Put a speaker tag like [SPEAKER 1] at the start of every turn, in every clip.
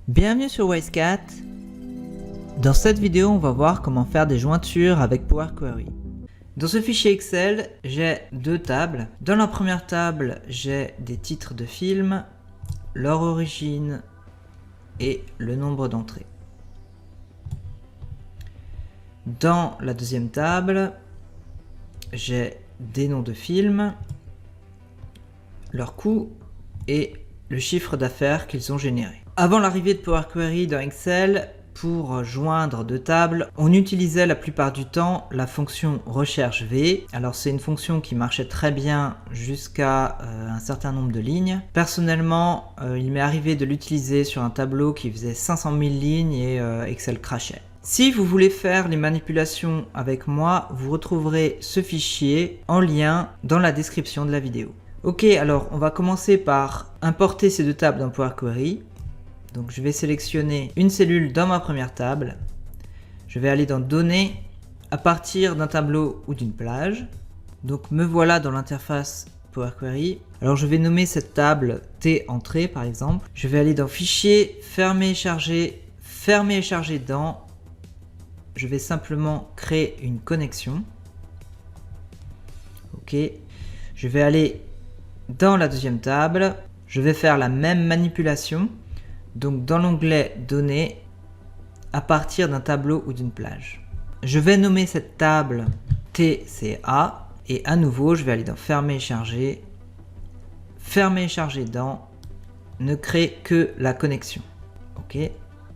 [SPEAKER 1] Bienvenue sur WiseCat. Dans cette vidéo, on va voir comment faire des jointures avec Power Query. Dans ce fichier Excel, j'ai deux tables. Dans la première table, j'ai des titres de films, leur origine et le nombre d'entrées. Dans la deuxième table, j'ai des noms de films, leur coût et le chiffre d'affaires qu'ils ont généré. Avant l'arrivée de Power Query dans Excel, pour joindre deux tables, on utilisait la plupart du temps la fonction recherche V. Alors c'est une fonction qui marchait très bien jusqu'à un certain nombre de lignes. Personnellement, il m'est arrivé de l'utiliser sur un tableau qui faisait 500 000 lignes et Excel crashait. Si vous voulez faire les manipulations avec moi, vous retrouverez ce fichier en lien dans la description de la vidéo. Ok, alors on va commencer par importer ces deux tables dans Power Query. Donc je vais sélectionner une cellule dans ma première table. Je vais aller dans Données, à partir d'un tableau ou d'une plage. Donc me voilà dans l'interface Power Query. Alors je vais nommer cette table T entrée par exemple. Je vais aller dans Fichier, Fermer et charger dans. Je vais simplement créer une connexion. Ok. Je vais aller dans la deuxième table. Je vais faire la même manipulation. Donc dans l'onglet Données, à partir d'un tableau ou d'une plage. Je vais nommer cette table TCA et à nouveau je vais aller dans Fermer et charger dans ne créer que la connexion. Ok.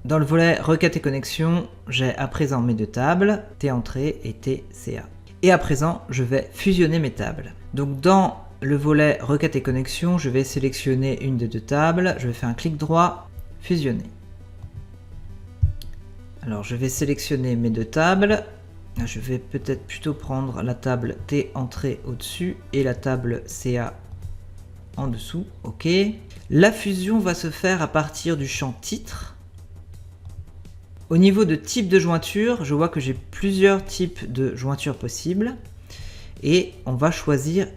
[SPEAKER 1] Dans le volet Requêtes et connexions, j'ai à présent mes deux tables, T entrée et TCA. Et à présent, je vais fusionner mes tables. Donc dans le volet Requêtes et connexions, je vais sélectionner une des deux tables, je vais faire un clic droit, fusionner. Alors je vais sélectionner mes deux tables. Je vais peut-être plutôt prendre la table T entrée au-dessus et la table CA en dessous. Ok. La fusion va se faire à partir du champ titre. Au niveau de type de jointure, je vois que j'ai plusieurs types de jointures possibles. Et on va choisir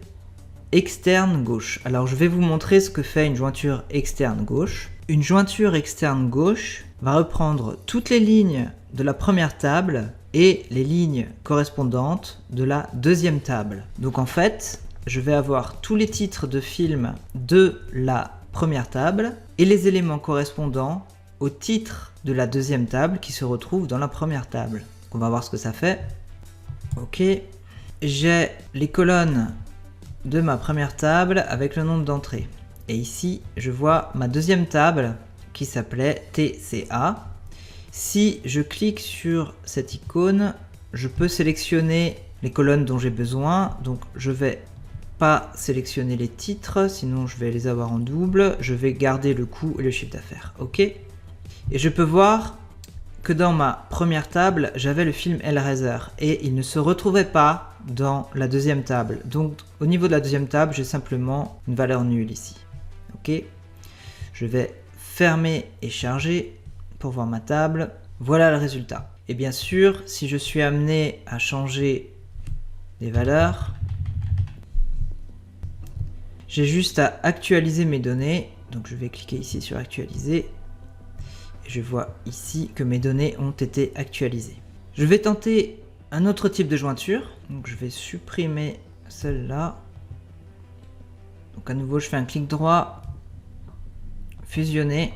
[SPEAKER 1] externe gauche. Alors je vais vous montrer ce que fait une jointure externe gauche. Une jointure externe gauche va reprendre toutes les lignes de la première table et les lignes correspondantes de la deuxième table. Donc en fait, je vais avoir tous les titres de films de la première table et les éléments correspondants au titre de la deuxième table qui se retrouvent dans la première table. Donc on va voir ce que ça fait. Ok, j'ai les colonnes de ma première table avec le nombre d'entrées. Et ici, je vois ma deuxième table qui s'appelait TCA. Si je clique sur cette icône, je peux sélectionner les colonnes dont j'ai besoin. Donc, je vais pas sélectionner les titres, sinon je vais les avoir en double. Je vais garder le coût et le chiffre d'affaires. Ok. Et je peux voir que dans ma première table, j'avais le film Hellraiser et il ne se retrouvait pas dans la deuxième table. Donc, au niveau de la deuxième table, j'ai simplement une valeur nulle ici. Ok, je vais fermer et charger pour voir ma table. Voilà le résultat. Et bien sûr, si je suis amené à changer les valeurs, j'ai juste à actualiser mes données. Donc je vais cliquer ici sur actualiser. Et je vois ici que mes données ont été actualisées. Je vais tenter un autre type de jointure. Donc je vais supprimer celle-là. Donc à nouveau, je fais un clic droit, fusionner.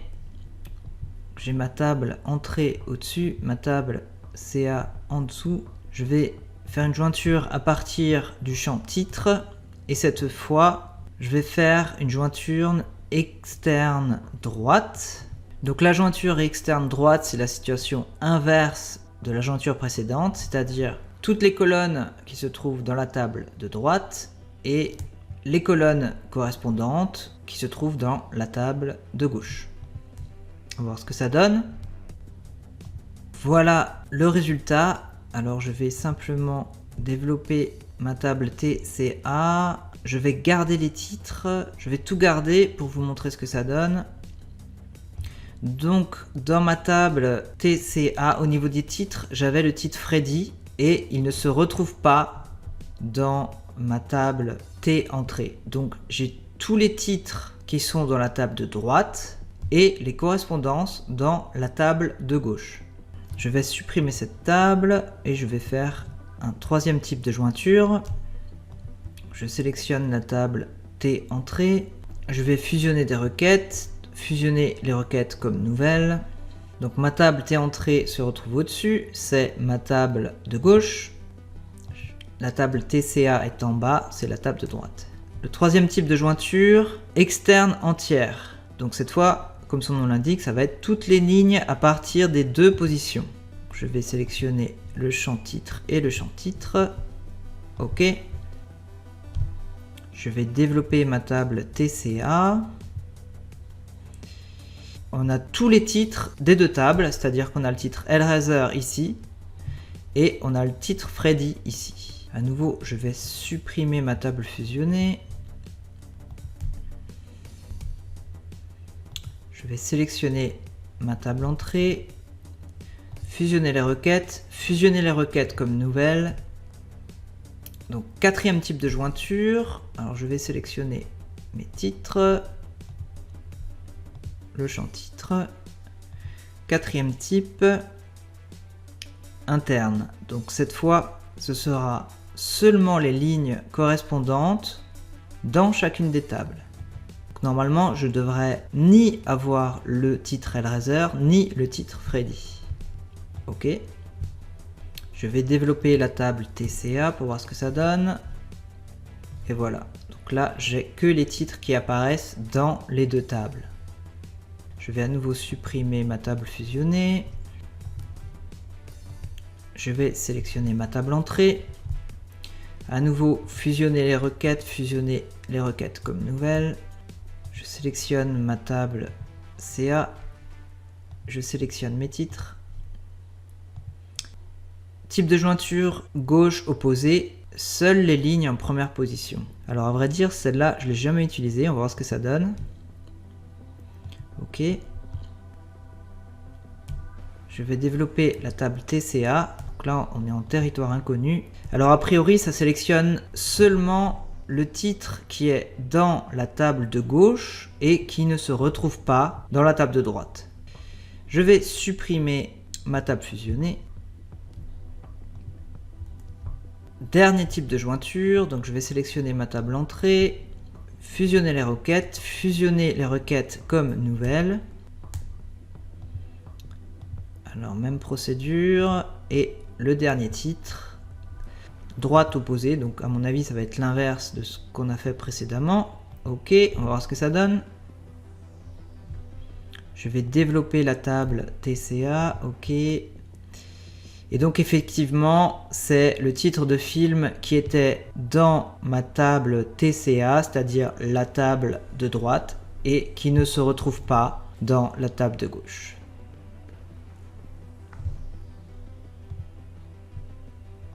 [SPEAKER 1] J'ai ma table entrée au-dessus, ma table CA en dessous. Je vais faire une jointure à partir du champ titre. Et cette fois, je vais faire une jointure externe droite. Donc la jointure externe droite, c'est la situation inverse de la jointure précédente, c'est-à-dire toutes les colonnes qui se trouvent dans la table de droite et les colonnes correspondantes qui se trouvent dans la table de gauche. On va voir ce que ça donne. Voilà le résultat. Alors je vais simplement développer ma table TCA. Je vais garder les titres. Je vais tout garder pour vous montrer ce que ça donne. Donc dans ma table TCA, au niveau des titres, j'avais le titre Freddy et il ne se retrouve pas dans ma table T entrée. Donc j'ai tous les titres qui sont dans la table de droite et les correspondances dans la table de gauche. Je vais supprimer cette table et je vais faire un troisième type de jointure. Je sélectionne la table T entrée. Je vais fusionner des requêtes, fusionner les requêtes comme nouvelle. Donc ma table T entrée se retrouve au-dessus, c'est ma table de gauche. La table TCA est en bas, c'est la table de droite. Le troisième type de jointure, externe entière. Donc cette fois, comme son nom l'indique, ça va être toutes les lignes à partir des deux positions. Je vais sélectionner le champ titre et le champ titre. OK. Je vais développer ma table TCA. On a tous les titres des deux tables, c'est-à-dire qu'on a le titre Hellraiser ici et on a le titre Freddy ici. À nouveau, je vais supprimer ma table fusionnée. Je vais sélectionner ma table entrée, fusionner les requêtes comme nouvelle. Donc quatrième type de jointure. Alors je vais sélectionner mes titres, le champ titre. Quatrième type, interne. Donc cette fois, ce sera seulement les lignes correspondantes dans chacune des tables. Donc, normalement, je devrais ni avoir le titre Hellraiser, ni le titre Freddy. OK. Je vais développer la table TCA pour voir ce que ça donne. Et voilà. Donc là, j'ai que les titres qui apparaissent dans les deux tables. Je vais à nouveau supprimer ma table fusionnée. Je vais sélectionner ma table entrée. À nouveau, fusionner les requêtes comme nouvelle. Je sélectionne ma table CA. Je sélectionne mes titres. Type de jointure gauche opposée, seules les lignes en première position. Alors à vrai dire, celle-là, je ne l'ai jamais utilisée. On va voir ce que ça donne. OK. Je vais développer la table TCA. Donc là, on est en territoire inconnu. Alors a priori, ça sélectionne seulement le titre qui est dans la table de gauche et qui ne se retrouve pas dans la table de droite. Je vais supprimer ma table fusionnée. Dernier type de jointure, donc je vais sélectionner ma table entrée, fusionner les requêtes comme nouvelle. Alors même procédure, et le dernier titre, droite opposée, donc à mon avis ça va être l'inverse de ce qu'on a fait précédemment. OK, on va voir ce que ça donne. Je vais développer la table TCA, OK. Et donc effectivement, c'est le titre de film qui était dans ma table TCA, c'est-à-dire la table de droite, et qui ne se retrouve pas dans la table de gauche.